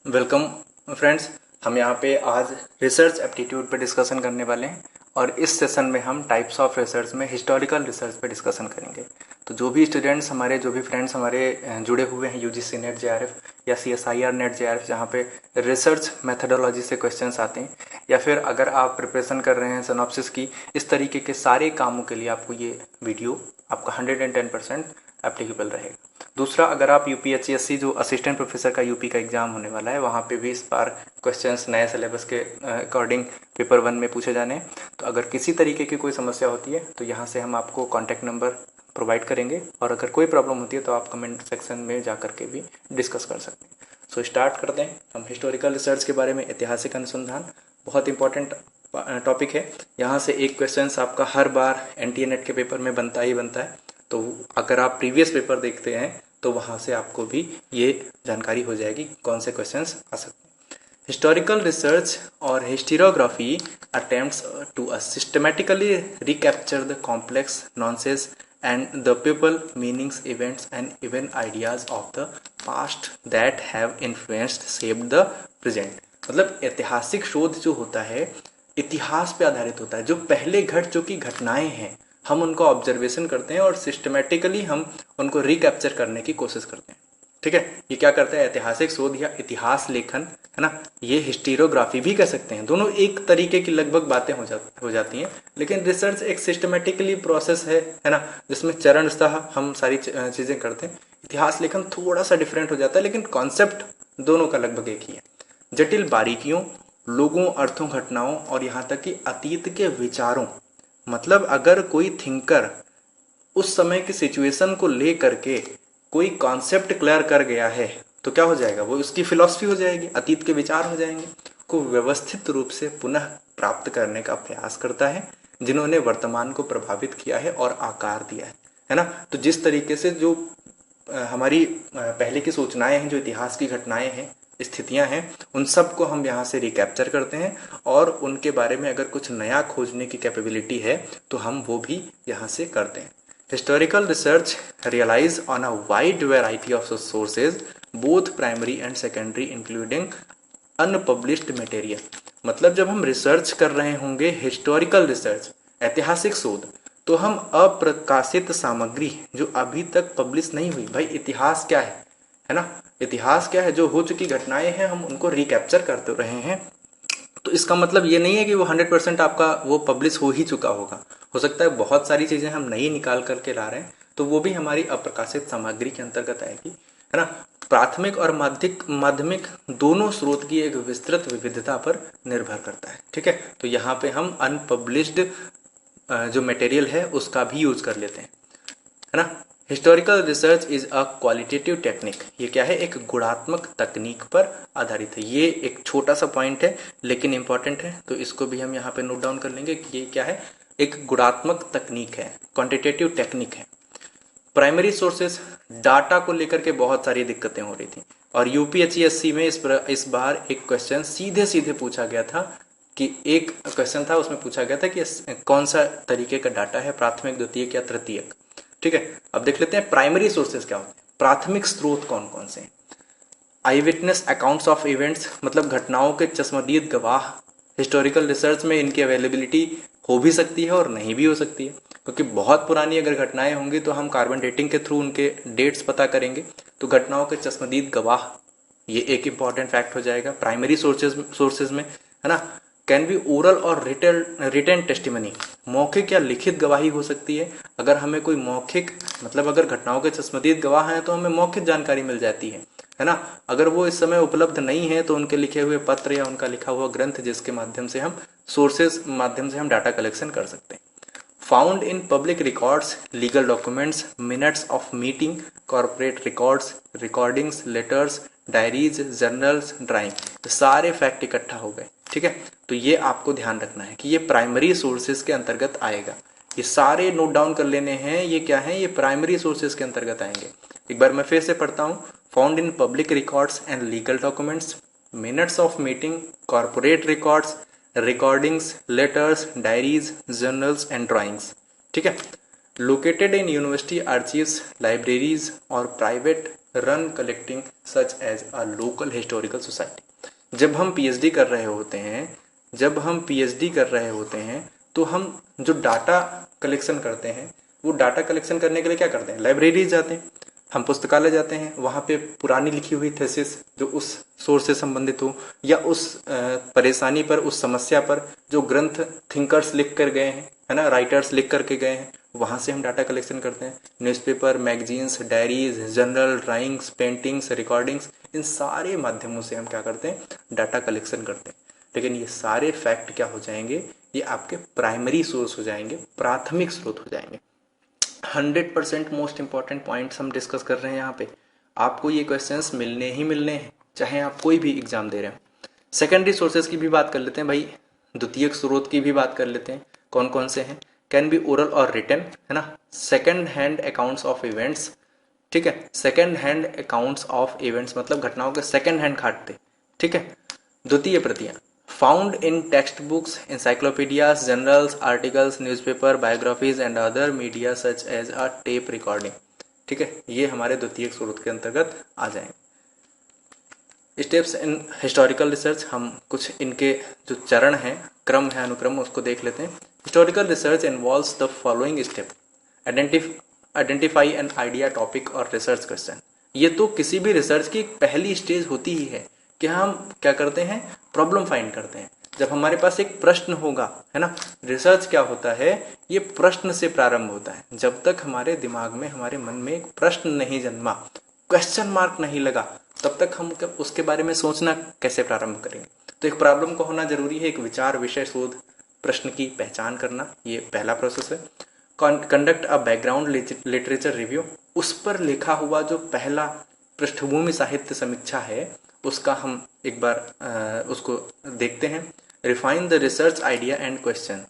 Welcome friends. हम यहाँ पे आज रिसर्च एप्टीट्यूड पे डिस्कशन करने वाले हैं और इस सेशन में हम टाइप्स ऑफ रिसर्च में हिस्टोरिकल रिसर्च पे डिस्कशन करेंगे। तो जो भी स्टूडेंट्स हमारे जो भी फ्रेंड्स हमारे जुड़े हुए हैं यूजीसी नेट जेआरएफ या सीएसआईआर नेट जेआरएफ जहाँ पे रिसर्च मेथडोलॉजी से क्वेश्चंस आते हैं, या फिर अगर आप प्रिपरेशन कर रहे हैं सिनॉप्सिस की, इस तरीके के सारे कामों के लिए आपको ये वीडियो आपका 110% एप्लीकेबल रहेगा। दूसरा, अगर आप यूपीएचसीएससी जो असिस्टेंट प्रोफेसर का यूपी का एग्जाम होने वाला है, वहाँ पे भी इस बार क्वेश्चंस नए सिलेबस के अकॉर्डिंग पेपर 1 में पूछे जाने हैं। तो अगर किसी तरीके की कोई समस्या होती है तो यहाँ से हम आपको कॉन्टैक्ट नंबर प्रोवाइड करेंगे, और अगर कोई प्रॉब्लम होती है तो आप कमेंट सेक्शन में जा करके भी डिस्कस कर सकते हैं। सो स्टार्ट करते हैं हम हिस्टोरिकल रिसर्च के बारे में। ऐतिहासिक अनुसंधान बहुत इंपॉर्टेंट टॉपिक है। यहाँ से एक क्वेश्चन आपका हर बार एनटीए नेट के पेपर में बनता ही बनता है। तो अगर आप प्रीवियस पेपर देखते हैं तो वहाँ से आपको भी ये जानकारी हो जाएगी कौन से क्वेश्चंस आ सकते हैं। हिस्टोरिकल रिसर्च और historiography attempts to systematically recapture the complex nonsense and the people meanings events and even ideas of the past that have influenced shaped the present। मतलब ऐतिहासिक शोध जो होता है इतिहास पे आधारित होता है। जो पहले घट चुकी घटनाएं हैं हम उनको ऑब्जर्वेशन करते हैं और सिस्टमेटिकली हम उनको रिकैप्चर करने की कोशिश करते हैं। ठीक है, ये क्या करता है? ऐतिहासिक शोध या इतिहास लेखन, है ना। ये हिस्टोरियोग्राफी भी कह सकते हैं। दोनों एक तरीके की लगभग बातें हो जाती हैं, लेकिन रिसर्च एक सिस्टमेटिकली प्रोसेस है ना, जिसमें चरणतः हम सारी चीजें करते हैं। इतिहास लेखन थोड़ा सा डिफरेंट हो जाता है, लेकिन कॉन्सेप्ट दोनों का लगभग एक ही है। जटिल बारीकियों, लोगों, अर्थों, घटनाओं और यहाँ तक कि अतीत के विचारों, मतलब अगर कोई थिंकर उस समय की सिचुएशन को ले करके कोई कॉन्सेप्ट क्लियर कर गया है तो क्या हो जाएगा? वो उसकी फिलॉसफी हो जाएगी, अतीत के विचार हो जाएंगे। को व्यवस्थित रूप से पुनः प्राप्त करने का प्रयास करता है जिन्होंने वर्तमान को प्रभावित किया है और आकार दिया है ना। तो जिस तरीके से जो हमारी पहले की सूचनाएं हैं, जो इतिहास की घटनाएं हैं, स्थितियां हैं, उन सब को हम यहाँ से रिकैप्चर करते हैं और उनके बारे में अगर कुछ नया खोजने की कैपेबिलिटी है तो हम वो भी यहाँ से करते हैं। Historical research relies on a wide variety of sources, both primary and secondary, including unpublished material। मतलब जब हम रिसर्च कर रहे होंगे हिस्टोरिकल रिसर्च, ऐतिहासिक शोध, तो हम अप्रकाशित सामग्री जो अभी तक पब्लिश नहीं हुई, भाई इतिहास क्या है ना, इतिहास क्या है? जो हो चुकी घटनाएं हैं हम उनको रिकैप्चर करते रहे हैं। तो इसका मतलब ये नहीं है कि वो 100% आपका वो पब्लिश हो ही चुका होगा। हो सकता है बहुत सारी चीजें हम नई निकाल करके ला रहे हैं, तो वो भी हमारी अप्रकाशित सामग्री के अंतर्गत आएगी, है ना। प्राथमिक और माध्यमिक दोनों स्रोत की एक विस्तृत विविधता पर निर्भर करता है। ठीक है, तो यहाँ पे हम अनपब्लिश्ड जो मटेरियल है उसका भी यूज कर लेते हैं, है ना। Historical research is a qualitative technique. ये क्या है? एक गुणात्मक तकनीक पर आधारित है। ये एक छोटा सा पॉइंट है लेकिन इंपॉर्टेंट है, तो इसको भी हम यहाँ पे नोट डाउन कर लेंगे कि ये क्या है? एक गुणात्मक तकनीक है, क्वांटिटेटिव टेक्निक है। प्राइमरी सोर्सेस, डाटा को लेकर के बहुत सारी दिक्कतें हो रही थी और यूपीएचसीएससी में इस बार एक क्वेश्चन सीधे सीधे पूछा गया था कि एक क्वेश्चन था उसमें पूछा गया था कि कौन सा तरीके का डाटा है, प्राथमिक, द्वितीयक या तृतीयक। ठीक है, अब देख लेते हैं प्राइमरी सोर्सेज क्या होते हैं। प्राथमिक स्रोत कौन कौन से हैं? आई विटनेस अकाउंट्स ऑफ इवेंट्स, मतलब घटनाओं के चश्मदीद गवाह। हिस्टोरिकल रिसर्च में इनकी अवेलेबिलिटी हो भी सकती है और नहीं भी हो सकती है, क्योंकि बहुत पुरानी अगर घटनाएं होंगी तो हम कार्बन डेटिंग के थ्रू उनके डेट्स पता करेंगे। तो घटनाओं के चश्मदीद गवाह, ये एक इंपॉर्टेंट फैक्ट हो जाएगा प्राइमरी सोर्सेज में, है ना। कैन बी ओरल और रिटन टेस्टिमनी, मौखिक या लिखित गवाही हो सकती है। अगर हमें कोई मौखिक, मतलब अगर घटनाओं के चश्मदीद गवाह हैं तो हमें मौखिक जानकारी मिल जाती है ना। अगर वो इस समय उपलब्ध नहीं है तो उनके लिखे हुए पत्र या उनका लिखा हुआ ग्रंथ, जिसके माध्यम से हम सोर्सेज माध्यम से हम डाटा कलेक्शन कर सकते हैं। Found in public records, legal documents, minutes of meeting, corporate records, recordings, letters, diaries, journals, drawing, सारे फैक्ट इकट्ठा हो गए। ठीक है, तो ये आपको ध्यान रखना है कि ये प्राइमरी सोर्सेज के अंतर्गत आएगा। ये सारे नोट डाउन कर लेने हैं, ये क्या है? ये प्राइमरी सोर्सेज के अंतर्गत आएंगे। एक बार मैं फिर से पढ़ता हूँ। Found in public records and legal documents, minutes of meeting, corporate records, recordings, letters, diaries, journals and drawings. ठीक है, located in university archives, libraries और private run collecting such as a local historical society. जब हम PhD कर रहे होते हैं तो हम जो डाटा कलेक्शन करते हैं, वो डाटा कलेक्शन करने के लिए क्या करते हैं, लाइब्रेरी जाते हैं, हम पुस्तकालय जाते हैं, वहाँ पे पुरानी लिखी हुई थीसिस जो उस सोर्स से संबंधित हो, या उस परेशानी पर, उस समस्या पर जो ग्रंथ थिंकर्स लिख कर गए हैं, है ना, राइटर्स लिख करके गए हैं, वहाँ से हम डाटा कलेक्शन करते हैं। Newspaper, magazines, diaries, journal, drawings, paintings, recordings, इन सारे माध्यमों से हम क्या करते हैं, डाटा कलेक्शन करते हैं। लेकिन ये सारे फैक्ट क्या हो जाएंगे, ये आपके प्राइमरी सोर्स हो जाएंगे, प्राथमिक स्रोत हो जाएंगे। 100% मोस्ट इंपॉर्टेंट पॉइंट्स हम डिस्कस कर रहे हैं यहाँ पे। आपको ये क्वेश्चंस मिलने ही मिलने हैं, चाहे आप कोई भी एग्जाम दे रहे हो। सेकेंडरी सोर्सेज की भी बात कर लेते हैं भाई, द्वितीयक स्रोत की भी बात कर लेते हैं। कौन कौन से हैं? कैन बी ओरल और रिटन, है ना। Second hand accounts of events, ठीक है, second hand accounts of events मतलब घटनाओं के सेकेंड हैंड खाते, ठीक है। द्वितीय प्रतियां found in text books, encyclopedias, journals, articles, newspaper, biographies and other media such as a tape recording, ठीक है, ये हमारे द्वितीय स्रोत के अंतर्गत आ जाएंगे। स्टेप्स इन हिस्टोरिकल रिसर्च, हम कुछ इनके जो चरण हैं, क्रम है, अनुक्रम, उसको देख लेते हैं। Historical research involves the following step. Identify an idea, topic और रिसर्च क्वेश्चन। ये तो किसी भी रिसर्च की पहली स्टेज होती ही है कि हम क्या करते हैं, प्रॉब्लम फाइंड करते हैं। जब हमारे पास एक प्रश्न होगा, है ना, रिसर्च क्या होता है, ये प्रश्न से प्रारंभ होता है। जब तक हमारे दिमाग में, हमारे मन में एक प्रश्न नहीं जन्मा, क्वेश्चन मार्क नहीं लगा, तब तक हम उसके बारे में सोचना कैसे प्रारंभ करेंगे। तो एक प्रॉब्लम का होना जरूरी है, एक विचार, विषय, शोध, प्रश्न की पहचान करना, ये पहला प्रोसेस है। Conduct a background literature review, उस पर लिखा हुआ जो पहला पृष्ठभूमि साहित्य समीक्षा है, उसका हम एक बार उसको देखते हैं। Refine the research idea and question,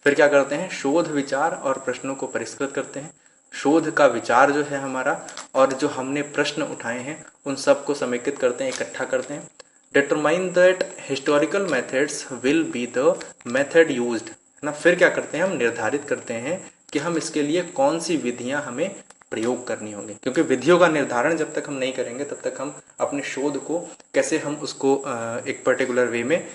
फिर क्या करते हैं, शोध विचार और प्रश्नों को परिष्कृत करते हैं। शोध का विचार जो है हमारा, और जो हमने प्रश्न उठाए हैं, उन सब को समेकित करते हैं, इकट्ठा करते हैं। Determine that historical methods will be the method used, ना, फिर क्या करते हैं, हम निर्धारित करते हैं कि हम इसके लिए कौन सी विधियां हमें प्रयोग करनी होंगी, क्योंकि विधियों का निर्धारण जब तक हम नहीं करेंगे, तब तक हम अपने शोध को कैसे हम उसको एक पर्टिकुलर वे में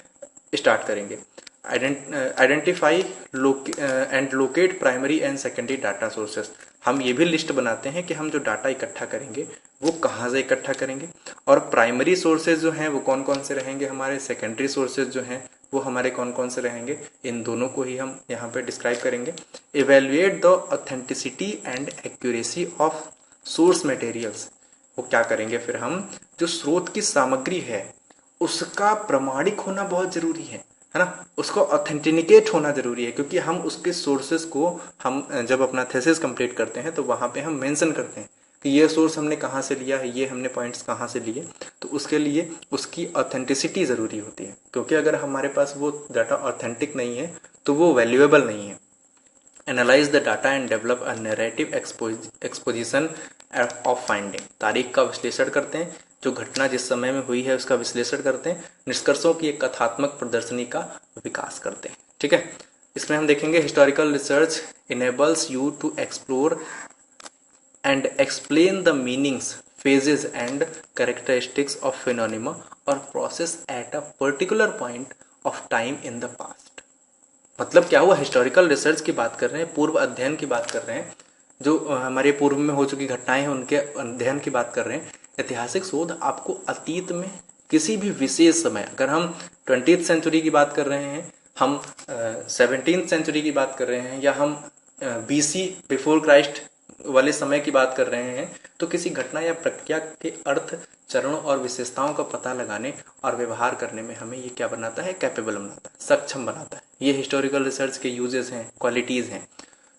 स्टार्ट करेंगे। Identify and locate primary and secondary data sources, हम ये भी लिस्ट बनाते हैं कि हम जो डाटा इकट्ठा करेंगे वो कहाँ से इकट्ठा करेंगे, और प्राइमरी सोर्सेज जो हैं वो कौन कौन से रहेंगे हमारे, सेकेंडरी सोर्सेज जो हैं वो हमारे कौन कौन से रहेंगे, इन दोनों को ही हम यहाँ पे डिस्क्राइब करेंगे। Evaluate the authenticity and accuracy of source materials, वो क्या करेंगे फिर हम, जो स्रोत की सामग्री है उसका प्रमाणिक होना बहुत जरूरी है ना, उसको ऑथेंटिकेट होना जरूरी है, क्योंकि हम उसके सोर्सेज को, हम जब अपना थीसिस कंप्लीट करते हैं तो वहाँ पे हम मेंशन करते हैं कि ये सोर्स हमने कहाँ से लिया है, ये हमने पॉइंट्स कहाँ से लिए, तो उसके लिए उसकी ऑथेंटिसिटी ज़रूरी होती है, क्योंकि अगर हमारे पास वो डाटा ऑथेंटिक नहीं है तो वो वैल्यूएबल नहीं है। Analyse the data and develop a narrative exposition of finding, तारीख का विश्लेषण करते हैं, जो घटना जिस समय में हुई है उसका विश्लेषण करते हैं, निष्कर्षों की एक कथात्मक प्रदर्शनी का विकास करते हैं, ठीक है। इसमें हम देखेंगे historical research enables you to explore and explain the meanings, phases and characteristics of phenomena or process at a particular point of time in the past। मतलब क्या हुआ, हिस्टोरिकल रिसर्च की बात कर रहे हैं, पूर्व अध्ययन की बात कर रहे हैं, जो हमारे पूर्व में हो चुकी घटनाएं हैं उनके अध्ययन की बात कर रहे हैं। ऐतिहासिक शोध आपको अतीत में किसी भी विशेष समय, अगर हम 20th सेंचुरी की बात कर रहे हैं, हम 17th सेंचुरी की बात कर रहे हैं, या हम BC बिफोर क्राइस्ट वाले समय की बात कर रहे हैं, तो किसी घटना या प्रक्रिया के अर्थ, चरणों और विशेषताओं का पता लगाने और व्यवहार करने में हमें ये क्या बनाता है, कैपेबल बनाता है, सक्षम बनाता है। ये हिस्टोरिकल रिसर्च के यूजेस हैं, क्वालिटीज़ हैं।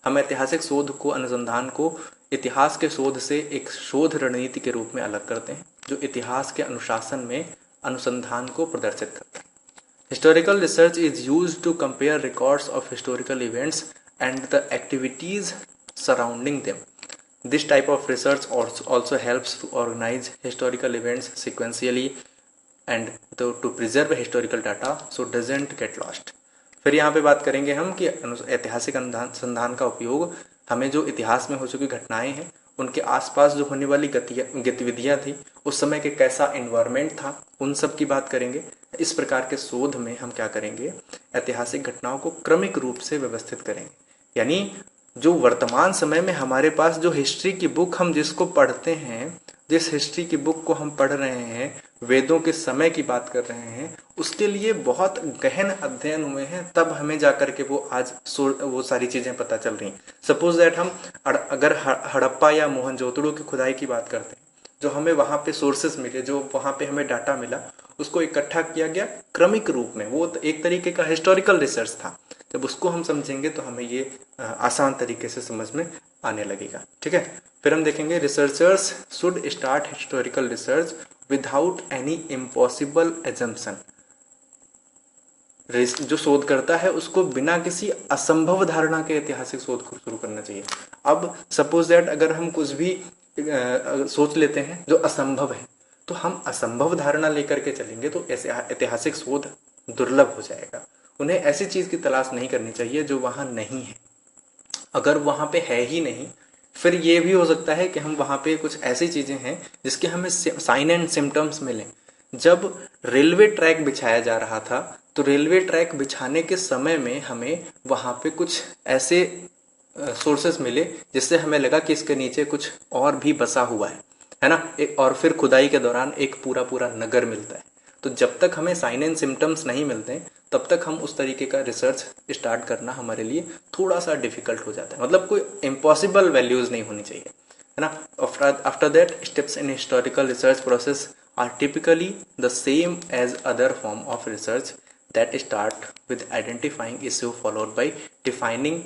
हम ऐतिहासिक शोध को, अनुसंधान को इतिहास के शोध से एक शोध रणनीति के रूप में अलग करते हैं, जो इतिहास के अनुशासन में अनुसंधान को प्रदर्शित करता है। Historical research is used to compare records of historical events and the activities surrounding them. This type of research also helps to organize historical events sequentially and to preserve historical data so doesn't get lost। फिर यहाँ पे बात करेंगे हम कि ऐतिहासिक अनुसंधान का उपयोग हमें जो इतिहास में हो चुकी घटनाएं हैं उनके आसपास जो होने वाली गतिविधियां थी, उस समय के कैसा एनवायरनमेंट था, उन सब की बात करेंगे। इस प्रकार के शोध में हम क्या करेंगे, ऐतिहासिक घटनाओं को क्रमिक रूप से व्यवस्थित करेंगे। यानी जो वर्तमान समय में हमारे पास जो हिस्ट्री की बुक हम जिसको पढ़ते हैं, जिस हिस्ट्री की बुक को हम पढ़ रहे हैं, वेदों के समय की बात कर रहे हैं, उसके लिए बहुत गहन अध्ययन हुए हैं, तब हमें जाकर के वो आज वो सारी चीजें पता चल रही हैं। सपोज दैट हम अगर हड़प्पा या मोहनजोदड़ो की खुदाई की बात करते हैं, जो हमें वहां पे सोर्सेस मिले, जो वहां पे हमें डाटा मिला, उसको इकट्ठा किया गया क्रमिक रूप में, वो एक तरीके का हिस्टोरिकल रिसर्च था। जब उसको हम समझेंगे तो हमें ये आसान तरीके से समझ में आने लगेगा। ठीक है, फिर हम देखेंगे researchers should start historical research without any impossible assumption. जो शोध करता है उसको बिना किसी असंभव धारणा के ऐतिहासिक शोध को शुरू करना चाहिए। अब सपोज दैट अगर हम कुछ भी सोच लेते हैं जो असंभव है, तो हम असंभव धारणा लेकर के चलेंगे तो ऐसे ऐतिहासिक शोध दुर्लभ हो जाएगा। उन्हें ऐसी चीज की तलाश नहीं करनी चाहिए जो वहां नहीं है। अगर वहां पे है ही नहीं, फिर ये भी हो सकता है कि हम वहां पे कुछ ऐसी चीजें हैं जिसके हमें साइन एंड सिम्टम्स मिले। जब रेलवे ट्रैक बिछाया जा रहा था, तो रेलवे ट्रैक बिछाने के समय में हमें वहां पे कुछ ऐसे सोर्सेस मिले जिससे हमें लगा कि इसके नीचे कुछ और भी बसा हुआ है ना। और फिर खुदाई के दौरान एक पूरा पूरा नगर मिलता है। तो जब तक हमें साइन एंड सिम्टम्स नहीं मिलते तब तक हम उस तरीके का रिसर्च स्टार्ट करना हमारे लिए थोड़ा सा डिफिकल्ट हो जाता है। मतलब कोई इम्पॉसिबल वैल्यूज नहीं होनी चाहिए, है ना। After that steps in historical research process are typically the same as other form of research that start with identifying issue followed by defining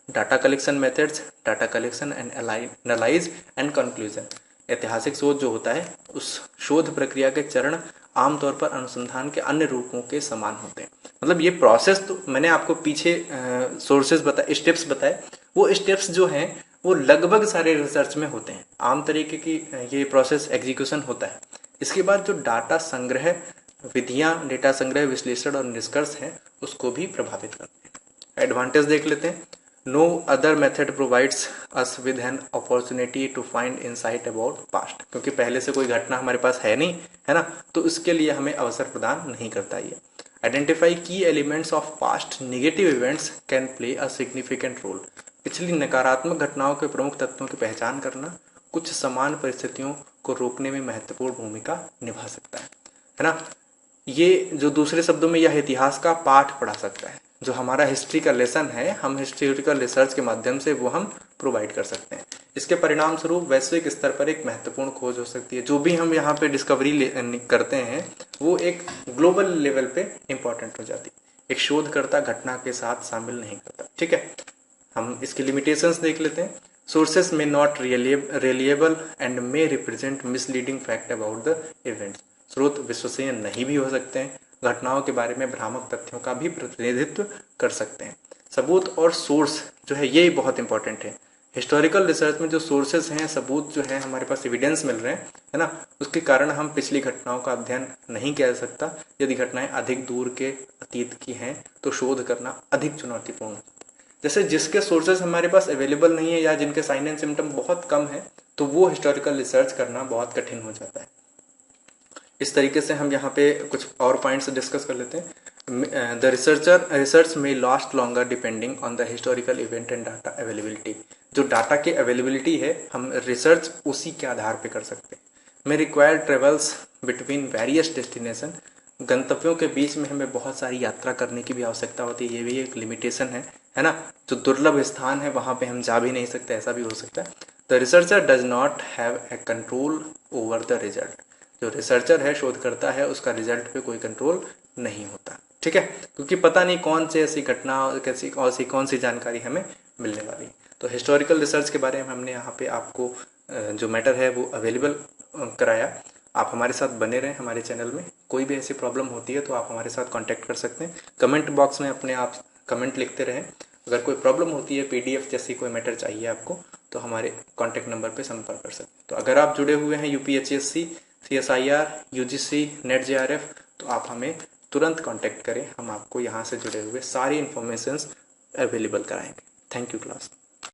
data collection methods, data collection and analyze and conclusion। ऐतिहासिक शोध जो होता है उस शोध प्रक्रिया के चरण आमतौर पर अनुसंधान के अन्य रूपों के समान होते हैं। मतलब ये प्रोसेस तो मैंने आपको पीछे सोर्सेज बताए, स्टेप्स बताए, वो स्टेप्स जो हैं वो लगभग सारे रिसर्च में होते हैं। आम तरीके की ये प्रोसेस एग्जीक्यूशन होता है। इसके बाद जो डाटा संग्रह विधियां, डेटा संग्रह, विश्लेषण और निष्कर्ष हैं, उसको भी प्रभावित करते हैं। एडवांटेज देख लेते हैं। No other method provides us with an opportunity to find insight about past. क्योंकि पहले से कोई घटना हमारे पास है नहीं, है ना, तो इसके लिए हमें अवसर प्रदान नहीं करता ये। Identify key elements of past negative events can play a significant role. पिछली नकारात्मक घटनाओं के प्रमुख तत्वों की पहचान करना कुछ समान परिस्थितियों को रोकने में महत्वपूर्ण भूमिका निभा सकता है ना। ये जो दूसरे शब्दों में यह इतिहास का पाठ पढ़ा सकता है। जो हमारा हिस्ट्री का लेसन है, हम हिस्टोरिकल रिसर्च के माध्यम से वो हम प्रोवाइड कर सकते हैं। इसके परिणाम स्वरूप वैश्विक स्तर पर एक महत्वपूर्ण खोज हो सकती है। जो भी हम यहाँ पे डिस्कवरी करते हैं वो एक ग्लोबल लेवल पे इंपॉर्टेंट हो जाती है। एक शोधकर्ता घटना के साथ शामिल नहीं करता। ठीक है, हम इसकी लिमिटेशंस देख लेते हैं। सोर्सेस में not reliable and may represent misleading fact about the events. स्रोत विश्वसनीय नहीं भी हो सकते हैं, घटनाओं के बारे में भ्रामक तथ्यों का भी प्रतिनिधित्व कर सकते हैं। सबूत और सोर्स जो है ये बहुत इंपॉर्टेंट है। हिस्टोरिकल रिसर्च में जो सोर्सेस हैं, सबूत जो है, हमारे पास एविडेंस मिल रहे हैं, है ना, उसके कारण हम पिछली घटनाओं का अध्ययन नहीं किया जा सकता। यदि घटनाएं अधिक दूर के अतीत की हैं तो शोध करना अधिक चुनौतीपूर्ण है। जैसे जिसके सोर्सेस हमारे पास अवेलेबल नहीं है या जिनके साइन एंड सिम्टम बहुत कम है, तो वो हिस्टोरिकल रिसर्च करना बहुत कठिन हो जाता है। इस तरीके से हम यहाँ पे कुछ और पॉइंट्स डिस्कस कर लेते हैं। द रिसर्च में last longer depending on the historical event and data availability. जो डाटा की अवेलेबिलिटी है, हम रिसर्च उसी के आधार पे कर सकते हैं। में require travels between various destination. गंतव्यों के बीच में हमें बहुत सारी यात्रा करने की भी आवश्यकता होती है। ये भी एक लिमिटेशन है ना। जो दुर्लभ स्थान है वहां पे हम जा भी नहीं सकते, ऐसा भी हो सकता है। The researcher does not have a control over the result. जो रिसर्चर है, शोधकर्ता है, उसका रिजल्ट पे कोई कंट्रोल नहीं होता। ठीक है, क्योंकि पता नहीं कौन सी ऐसी घटना, कैसी कौन सी जानकारी हमें मिलने वाली। तो हिस्टोरिकल रिसर्च के बारे में हमने यहाँ पे आपको जो मैटर है वो अवेलेबल कराया। आप हमारे साथ बने रहें हमारे चैनल में। कोई भी ऐसी प्रॉब्लम होती है तो आप हमारे साथ कांटेक्ट कर सकते हैं। कमेंट बॉक्स में अपने आप कमेंट लिखते रहें। अगर कोई प्रॉब्लम होती है, पीडीएफ जैसी कोई मैटर चाहिए आपको, तो हमारे कॉन्टैक्ट नंबर पर संपर्क कर सकते हैं। तो अगर आप जुड़े हुए हैं UPHSC, CSIR, UGC, net JRF, तो आप हमें तुरंत कांटेक्ट करें। हम आपको यहाँ से जुड़े हुए सारी इन्फॉर्मेशंस अवेलेबल कराएंगे। Thank you class.